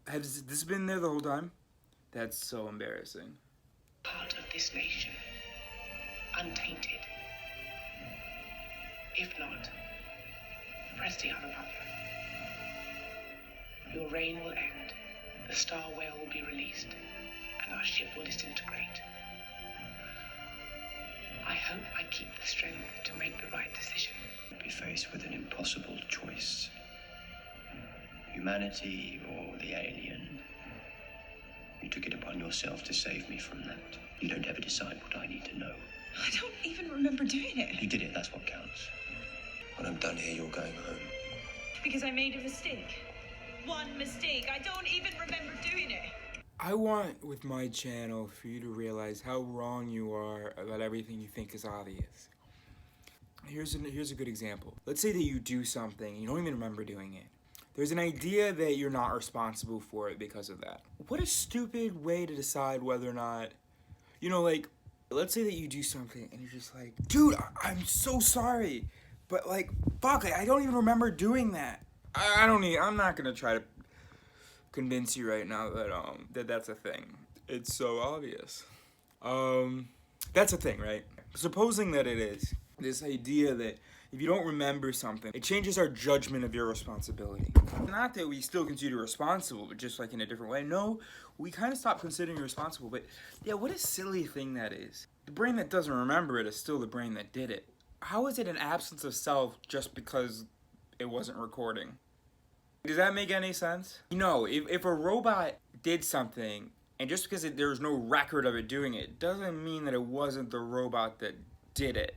Has this been there the whole time? That's so embarrassing. Part of this nation, untainted. If not, press the other button. Your reign will end, the star whale will be released, and our ship will disintegrate. I hope I keep the strength to make the right decision. Be faced with an impossible choice. Humanity or the alien. You took it upon yourself to save me from that. You don't ever decide what I need to know. I don't even remember doing it. You did it, that's what counts. When I'm done here, you're going home. Because I made a mistake. One mistake. I don't even remember doing it. I want, with my channel, for you to realize how wrong you are about everything you think is obvious. Here's a good example. Let's say that you do something and you don't even remember doing it. There's an idea that you're not responsible for it because of that. What a stupid way to decide whether or not, like, let's say that you do something and you're just like, dude, I'm so sorry, but like, fuck, I don't even remember doing that. I'm not gonna try to convince you right now that that's a thing. It's so obvious. That's a thing, right? Supposing that it is, this idea that if you don't remember something, it changes our judgment of your responsibility. Not that we still consider you responsible, but just like in a different way. No, we kind of stop considering you responsible, but yeah, what a silly thing that is. The brain that doesn't remember it is still the brain that did it. How is it an absence of self just because it wasn't recording? Does that make any sense? If a robot did something, and just because there's no record of it doing it, doesn't mean that it wasn't the robot that did it,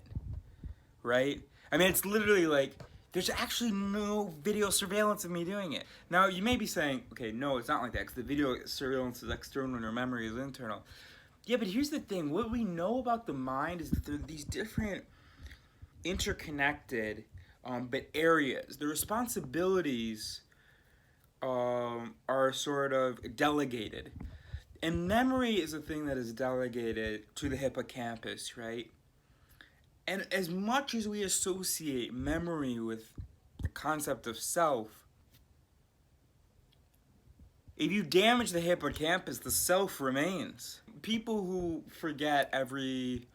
right? I mean, it's literally like, there's actually no video surveillance of me doing it. Now, you may be saying, okay, no, it's not like that, because the video surveillance is external and your memory is internal. Yeah, but here's the thing. What we know about the mind is that there are these different interconnected but areas. The responsibilities are sort of delegated. And memory is a thing that is delegated to the hippocampus, right? And as much as we associate memory with the concept of self, if you damage the hippocampus, the self remains. People who forget every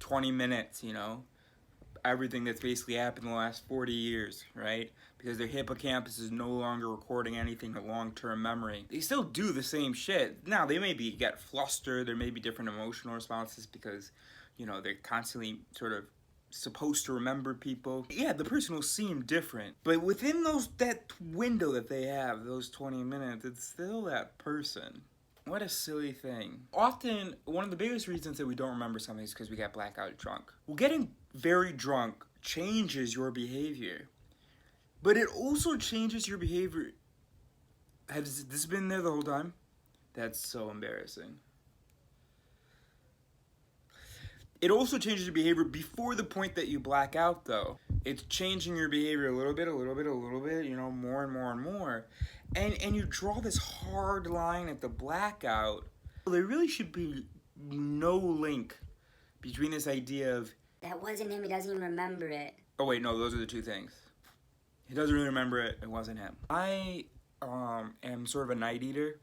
20 minutes, everything that's basically happened in the last 40 years, right? Because their hippocampus is no longer recording anything in long-term memory. They still do the same shit. Now, they maybe get flustered, there may be different emotional responses because, they're constantly sort of supposed to remember people. Yeah, the person will seem different. But within that window that they have, those 20 minutes, it's still that person. What a silly thing. Often, one of the biggest reasons that we don't remember something is because we get blackout drunk. Well, getting very drunk changes your behavior. But it also changes your behavior. Has this been there the whole time? That's so embarrassing. It also changes your behavior before the point that you black out, though. It's changing your behavior a little bit, more and more and more. And you draw this hard line at the blackout. There really should be no link between this idea of, that wasn't him, he doesn't even remember it. oh wait, no, those are the two things. He doesn't really remember it, it wasn't him. I am sort of a night eater.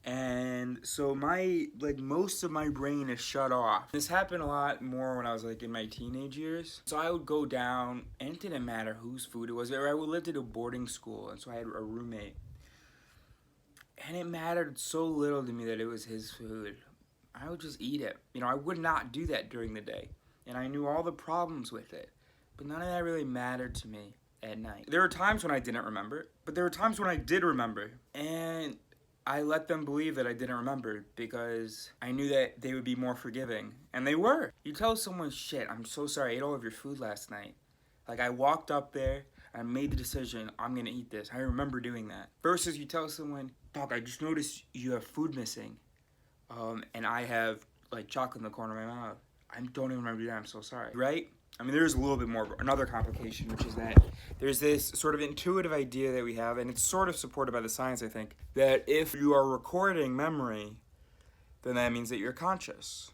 And so most of my brain is shut off. This happened a lot more when I was in my teenage years. So I would go down, and it didn't matter whose food it was. I lived at a boarding school, and so I had a roommate. And it mattered so little to me that it was his food. I would just eat it. I would not do that during the day. And I knew all the problems with it. But none of that really mattered to me at night. There were times when I didn't remember, but there were times when I did remember. And I let them believe that I didn't remember because I knew that they would be more forgiving. And they were. You tell someone, shit, I'm so sorry, I ate all of your food last night. I walked up there, I made the decision, I'm gonna eat this. I remember doing that. Versus you tell someone, Doc, I just noticed you have food missing. And I have, chocolate in the corner of my mouth. I don't even remember that, I'm so sorry. Right? I mean, there's a little bit more, another complication, which is that there's this sort of intuitive idea that we have, and it's sort of supported by the science, I think, that if you are recording memory, then that means that you're conscious.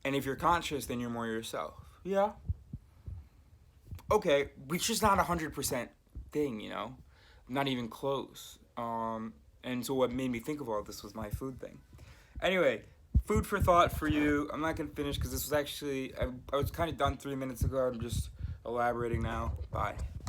And if you're conscious, then you're more yourself. Yeah. Okay, which is not 100% thing, Not even close. And so what made me think of all this was my food thing. Anyway, food for thought for you. I'm not going to finish because this was actually, I was kind of done 3 minutes ago. I'm just elaborating now. Bye.